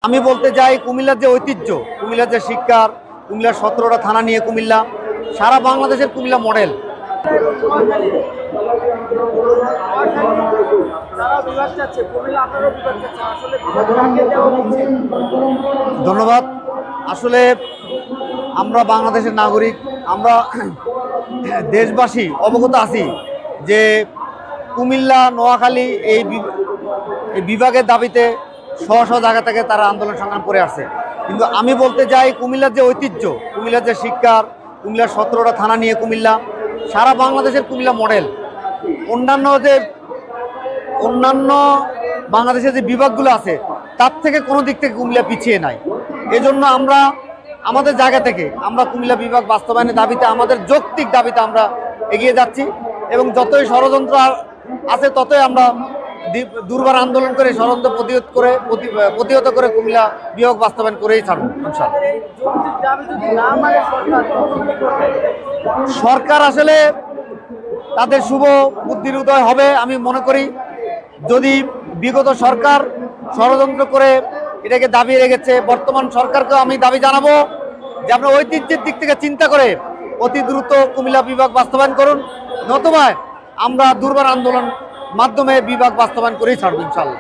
আমি বলতে চাই কুমিল্লার যে ঐতিহ্য, কুমিল্লার যে শিক্ষার, কুমিল্লার 17টা থানা নিয়ে কুমিল্লা, সারা বাংলাদেশের কুমিল্লা মডেল। ধন্যবাদ। আসলে আমরা বাংলাদেশের নাগরিক, আমরা দেশবাসী অবগত আছি যে কুমিল্লা নোয়াখালী এই বিভাগের দাবিতে স্ব জায়গা থেকে তারা আন্দোলন সংগ্রাম করে আসছে। কিন্তু আমি বলতে চাই কুমিল্লার যে ঐতিহ্য, কুমিল্লার যে শিক্ষার, কুমিল্লার 17টা থানা নিয়ে কুমিল্লা, সারা বাংলাদেশের কুমিল্লা মডেল। অন্যান্য বাংলাদেশের যে বিভাগগুলো আছে তার থেকে কোনো দিক থেকে কুমিল্লা পিছিয়ে নাই। এজন্য আমরা আমাদের জায়গা থেকে আমরা কুমিল্লা বিভাগ বাস্তবায়নের দাবিতে, আমাদের যৌক্তিক দাবিতে আমরা এগিয়ে যাচ্ছি এবং যতই ষড়যন্ত্র আছে ততই আমরা দুর্বার আন্দোলন করে ষড়যন্ত্র প্রতিহত করে কুমিল্লা বিভাগ বাস্তবায়ন করেই ছাড়ব ইনশাআল্লাহ। সরকার আসলে তাদের শুভ বুদ্ধির উদয় হবে আমি মনে করি। যদি বিগত সরকার ষড়যন্ত্র করে এটাকে দাবিয়ে রেখেছে, বর্তমান সরকারকেও আমি দাবি জানাবো যে আপনার ঐতিহ্যের দিক থেকে চিন্তা করে অতি দ্রুত কুমিল্লা বিভাগ বাস্তবায়ন করুন, নতুবা আমরা দুর্বার আন্দোলন মাধ্যমে বিভাগ বাস্তবায়ন করেই ছাড়ব ইনশাআল্লাহ।